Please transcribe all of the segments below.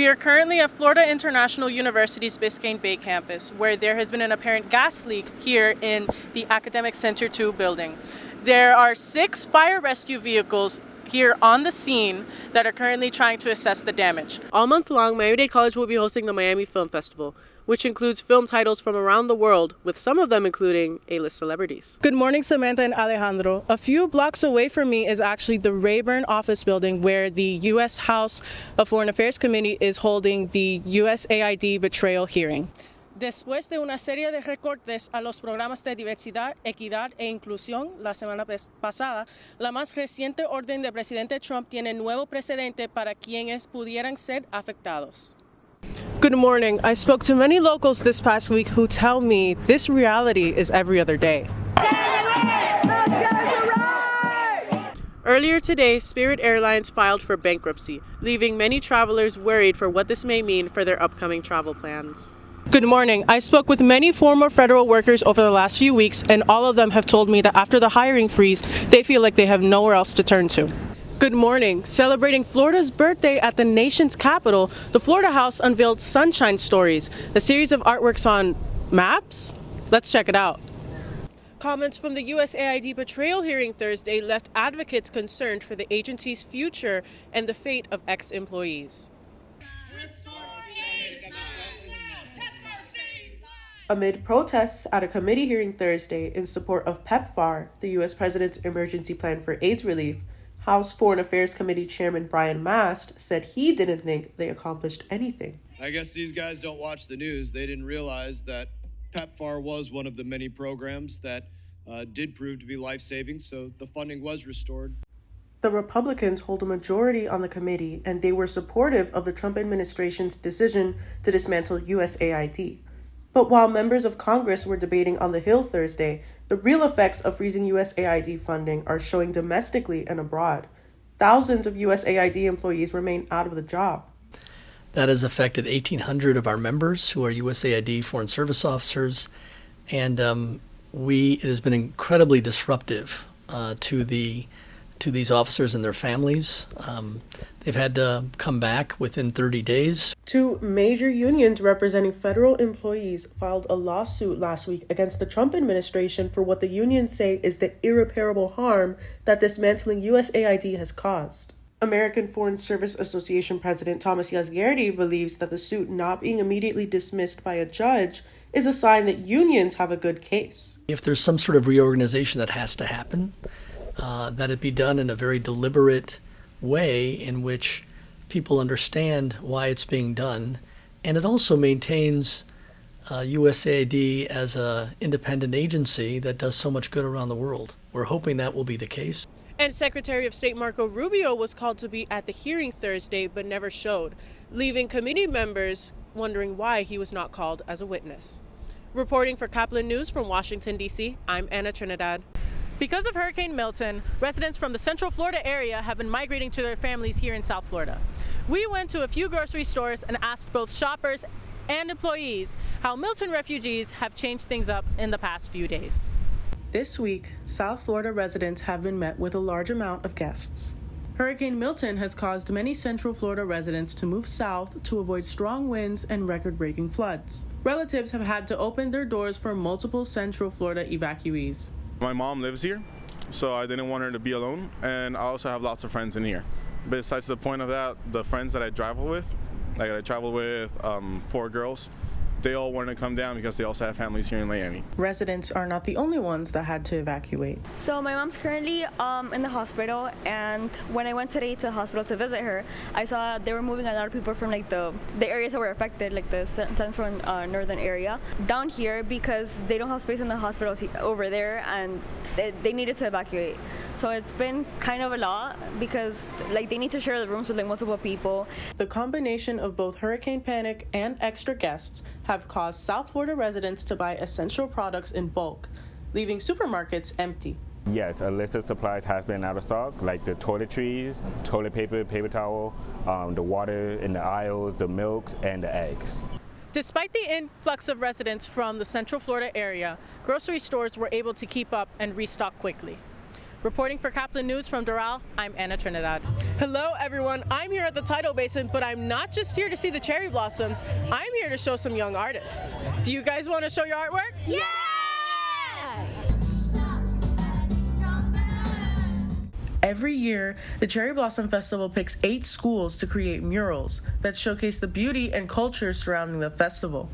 We are currently at Florida International University's Biscayne Bay campus, where there has been an apparent gas leak here in the Academic Center 2 building. There are 6 fire rescue vehicles here on the scene that are currently trying to assess the damage. All month long, Miami-Dade College will be hosting the Miami Film Festival, which includes film titles from around the world, with some of them including A-list celebrities. Good morning, Samantha and Alejandro. A few blocks away from me is actually the Rayburn office building where the U.S. House of Foreign Affairs Committee is holding the USAID betrayal hearing. Después de una serie de recortes a los programas de diversidad, equidad e inclusión la semana pasada, la más reciente orden del presidente Trump tiene nuevo precedente para quienes pudieran ser afectados. Good morning. I spoke to many locals this past week who tell me this reality is every other day. Earlier today, Spirit Airlines filed for bankruptcy, leaving many travelers worried for what this may mean for their upcoming travel plans. Good morning. I spoke with many former federal workers over the last few weeks, and all of them have told me that after the hiring freeze, they feel like they have nowhere else to turn to. Good morning. Celebrating Florida's birthday at the nation's capital, the Florida House unveiled Sunshine Stories, a series of artworks on maps? Let's check it out. Comments from the USAID betrayal hearing Thursday left advocates concerned for the agency's future and the fate of ex-employees. Amid protests at a committee hearing Thursday in support of PEPFAR, the U.S. President's emergency plan for AIDS relief, House Foreign Affairs Committee Chairman Brian Mast said he didn't think they accomplished anything. I guess these guys don't watch the news. They didn't realize that PEPFAR was one of the many programs that did prove to be life-saving, so the funding was restored. The Republicans hold a majority on the committee, and they were supportive of the Trump administration's decision to dismantle USAID. But while members of Congress were debating on the Hill Thursday, the real effects of freezing USAID funding are showing domestically and abroad. Thousands of USAID employees remain out of the job. That has affected 1,800 of our members who are USAID Foreign Service officers, and it has been incredibly disruptive to these officers and their families. They've had to come back within 30 days. 2 major unions representing federal employees filed a lawsuit last week against the Trump administration for what the unions say is the irreparable harm that dismantling USAID has caused. American Foreign Service Association President Thomas Yazgerdi believes that the suit not being immediately dismissed by a judge is a sign that unions have a good case. If there's some sort of reorganization that has to happen, that it be done in a very deliberate way in which people understand why it's being done. And it also maintains USAID as an independent agency that does so much good around the world. We're hoping that will be the case. And Secretary of State Marco Rubio was called to be at the hearing Thursday but never showed, leaving committee members wondering why he was not called as a witness. Reporting for Kaplan News from Washington, D.C., I'm Anna Trinidad. Because of Hurricane Milton, residents from the Central Florida area have been migrating to their families here in South Florida. We went to a few grocery stores and asked both shoppers and employees how Milton refugees have changed things up in the past few days. This week, South Florida residents have been met with a large amount of guests. Hurricane Milton has caused many Central Florida residents to move south to avoid strong winds and record-breaking floods. Relatives have had to open their doors for multiple Central Florida evacuees. My mom lives here, so I didn't want her to be alone, and I also have lots of friends in here. Besides the point of that, the friends that I travel with, 4 girls, they all want to come down because they also have families here in Miami. Residents are not the only ones that had to evacuate. So my mom's currently in the hospital, and when I went today to the hospital to visit her, I saw they were moving a lot of people from the areas that were affected, like the central and northern area, down here because they don't have space in the hospitals over there, and they needed to evacuate. So it's been kind of a lot because they need to share the rooms with multiple people. The combination of both hurricane panic and extra guests have caused South Florida residents to buy essential products in bulk, leaving supermarkets empty. Yes, illicit supplies has been out of stock, like the toiletries, toilet paper, paper towel, the water in the aisles, the milks, and the eggs. Despite the influx of residents from the Central Florida area, grocery stores were able to keep up and restock quickly. Reporting for Kaplan News from Doral, I'm Anna Trinidad. Hello everyone, I'm here at the Tidal Basin, but I'm not just here to see the cherry blossoms, I'm here to show some young artists. Do you guys want to show your artwork? Yeah! Every year, the Cherry Blossom Festival picks 8 schools to create murals that showcase the beauty and culture surrounding the festival.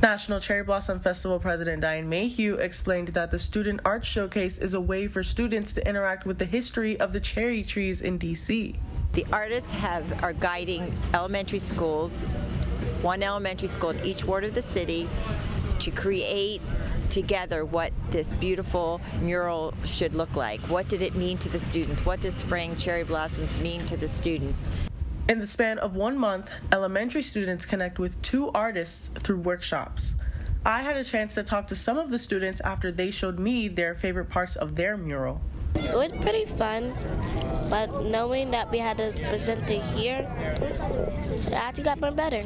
National Cherry Blossom Festival President Diane Mayhew explained that the Student Art Showcase is a way for students to interact with the history of the cherry trees in D.C. The artists are guiding elementary schools, one elementary school in each ward of the city, to create together what this beautiful mural should look like. What did it mean to the students? What does spring cherry blossoms mean to the students? In the span of 1 month, elementary students connect with 2 artists through workshops. I had a chance to talk to some of the students after they showed me their favorite parts of their mural. It was pretty fun, but knowing that we had to present it here, it actually got more better.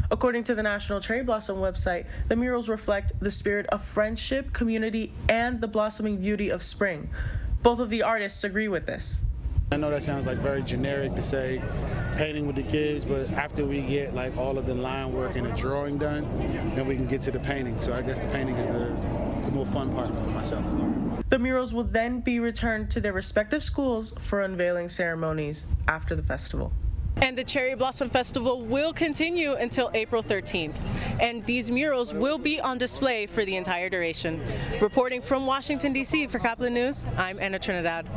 According to the National Cherry Blossom website, the murals reflect the spirit of friendship, community, and the blossoming beauty of spring. Both of the artists agree with this. I know that sounds like very generic to say painting with the kids, but after we get like all of the line work and the drawing done, then we can get to the painting. So I guess the painting is the more fun part for myself. The murals will then be returned to their respective schools for unveiling ceremonies after the festival. And the Cherry Blossom Festival will continue until April 13th. And these murals will be on display for the entire duration. Reporting from Washington, D.C. for Kaplan News, I'm Anna Trinidad.